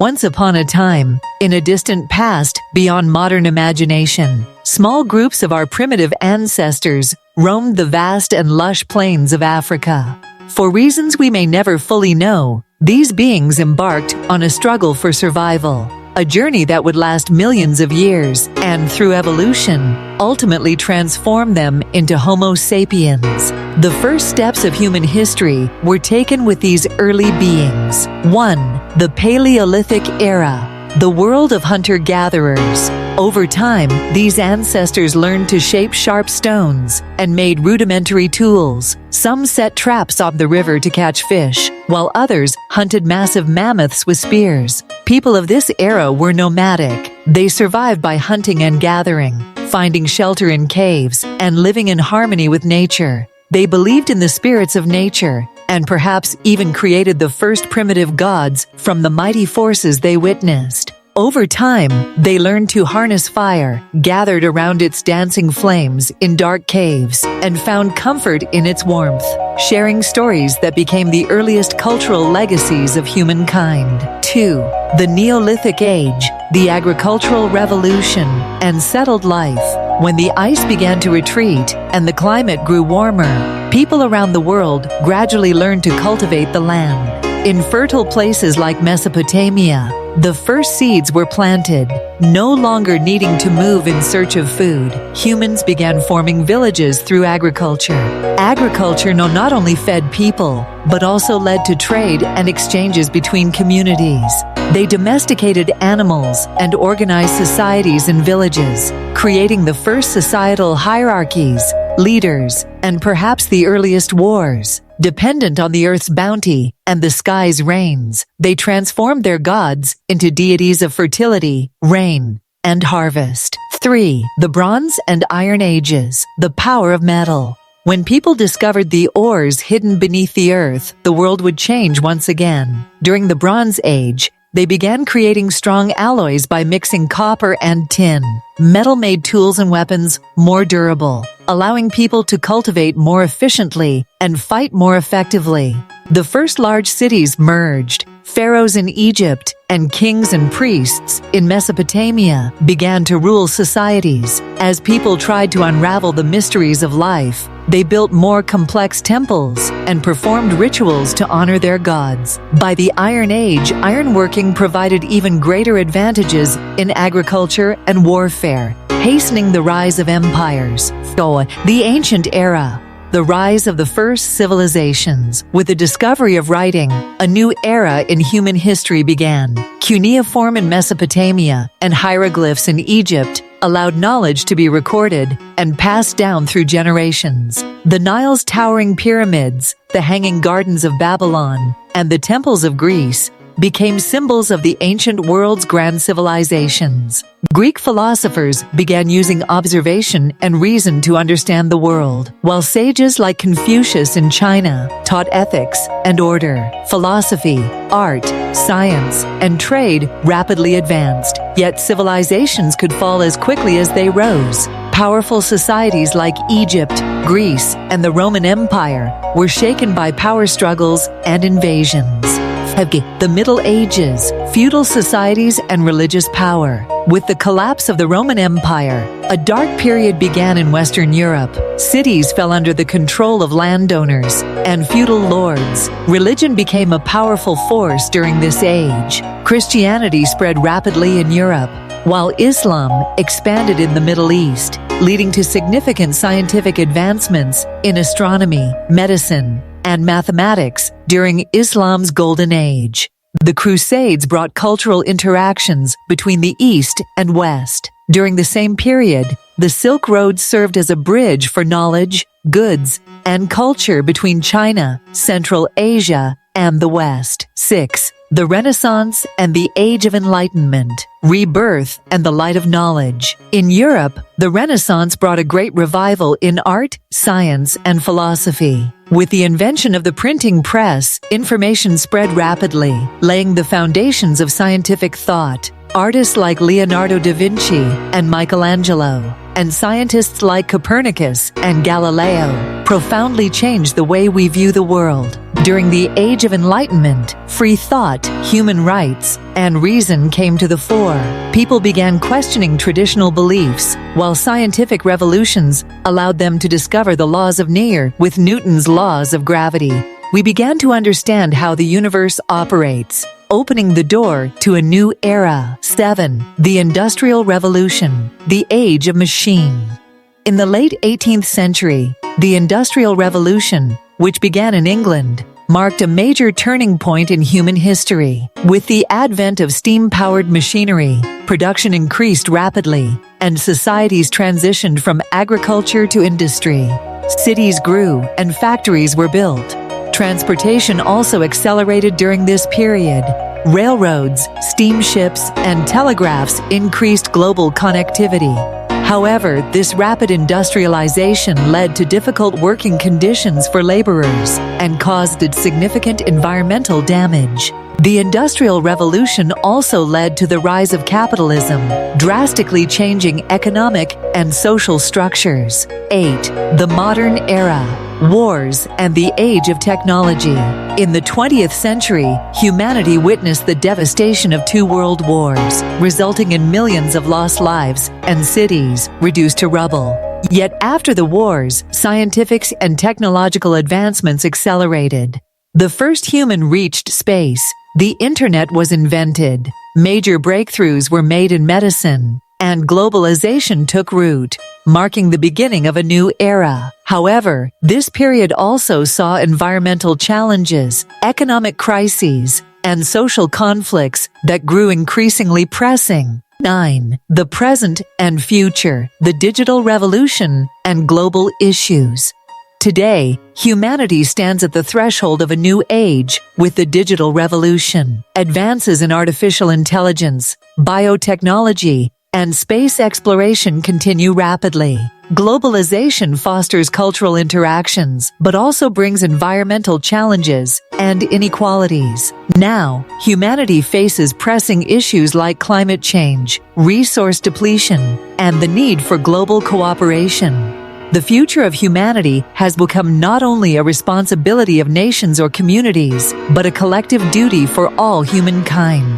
Once upon a time, in a distant past beyond modern imagination, small groups of our primitive ancestors roamed the vast and lush plains of Africa. For reasons we may never fully know, these beings embarked on a struggle for survival, a journey that would last millions of years and, through evolution, ultimately transform them into Homo sapiens. The first steps of human history were taken with these early beings. 1. The Paleolithic Era, the world of hunter-gatherers. Over time, these ancestors learned to shape sharp stones and made rudimentary tools. Some set traps on the river to catch fish, while others hunted massive mammoths with spears. People of this era were nomadic. They survived by hunting and gathering, finding shelter in caves, and living in harmony with nature. They believed in the spirits of nature, and perhaps even created the first primitive gods from the mighty forces they witnessed. Over time, they learned to harness fire, gathered around its dancing flames in dark caves, and found comfort in its warmth, sharing stories that became the earliest cultural legacies of humankind. 2. The Neolithic Age, the agricultural revolution, and settled life. When the ice began to retreat and the climate grew warmer, people around the world gradually learned to cultivate the land. In fertile places like Mesopotamia, the first seeds were planted. No longer needing to move in search of food, humans began forming villages through agriculture. Agriculture not only fed people, but also led to trade and exchanges between communities. They domesticated animals and organized societies in villages, creating the first societal hierarchies, leaders, and perhaps the earliest wars. Dependent on the earth's bounty and the sky's rains, they transformed their gods into deities of fertility, rain, and harvest. 3. The Bronze and Iron Ages, the power of metal. When people discovered the ores hidden beneath the earth, the world would change once again. During the Bronze Age, they began creating strong alloys by mixing copper and tin. Metal made tools and weapons more durable, allowing people to cultivate more efficiently and fight more effectively. The first large cities merged. Pharaohs in Egypt and kings and priests in Mesopotamia began to rule societies. As people tried to unravel the mysteries of life, they built more complex temples and performed rituals to honor their gods. By the Iron Age, ironworking provided even greater advantages in agriculture and warfare, hastening the rise of empires. The Ancient Era, the rise of the first civilizations. With the discovery of writing, a new era in human history began. Cuneiform in Mesopotamia and hieroglyphs in Egypt allowed knowledge to be recorded and passed down through generations. The Nile's towering pyramids, the Hanging Gardens of Babylon, and the temples of Greece became symbols of the ancient world's grand civilizations. Greek philosophers began using observation and reason to understand the world, while sages like Confucius in China taught ethics and order. Philosophy, art, science, and trade rapidly advanced, yet civilizations could fall as quickly as they rose. Powerful societies like Egypt, Greece, and the Roman Empire were shaken by power struggles and invasions. The Middle Ages, feudal societies and religious power. With the collapse of the Roman Empire, a dark period began in Western Europe. Cities fell under the control of landowners and feudal lords. Religion became a powerful force during this age. Christianity spread rapidly in Europe, while Islam expanded in the Middle East, leading to significant scientific advancements in astronomy, medicine, and mathematics during Islam's Golden Age. The Crusades brought cultural interactions between the East and West. During the same period, the Silk Road served as a bridge for knowledge, goods, and culture between China, Central Asia, and the West. 6. The Renaissance and the Age of Enlightenment, rebirth and the light of knowledge. In Europe, the Renaissance brought a great revival in art, science, and philosophy. With the invention of the printing press, information spread rapidly, laying the foundations of scientific thought. Artists like Leonardo da Vinci and Michelangelo, and scientists like Copernicus and Galileo profoundly changed the way we view the world. During the Age of Enlightenment, free thought, human rights, and reason came to the fore. People began questioning traditional beliefs, while scientific revolutions allowed them to discover the laws of nature with Newton's laws of gravity. We began to understand how the universe operates, opening the door to a new era. 7. The Industrial Revolution, the Age of Machine. In the late 18th century, the Industrial Revolution, which began in England, marked a major turning point in human history. With the advent of steam-powered machinery, production increased rapidly, and societies transitioned from agriculture to industry. Cities grew, and factories were built. Transportation also accelerated during this period. Railroads, steamships, and telegraphs increased global connectivity. However, this rapid industrialization led to difficult working conditions for laborers and caused significant environmental damage. The Industrial Revolution also led to the rise of capitalism, drastically changing economic and social structures. 8. The Modern Era, Wars and the Age of Technology. In the 20th century, humanity witnessed the devastation of 2 world wars, resulting in millions of lost lives and cities reduced to rubble. Yet after the wars, scientific and technological advancements accelerated. The first human reached space, the internet was invented, major breakthroughs were made in medicine, and globalization took root, marking the beginning of a new era. However, this period also saw environmental challenges, economic crises, and social conflicts that grew increasingly pressing. 9. The Present and Future, the Digital Revolution and Global Issues. Today, humanity stands at the threshold of a new age with the digital revolution. Advances in artificial intelligence, biotechnology, and space exploration continue rapidly. Globalization fosters cultural interactions, but also brings environmental challenges and inequalities. Now, humanity faces pressing issues like climate change, resource depletion, and the need for global cooperation. The future of humanity has become not only a responsibility of nations or communities, but a collective duty for all humankind.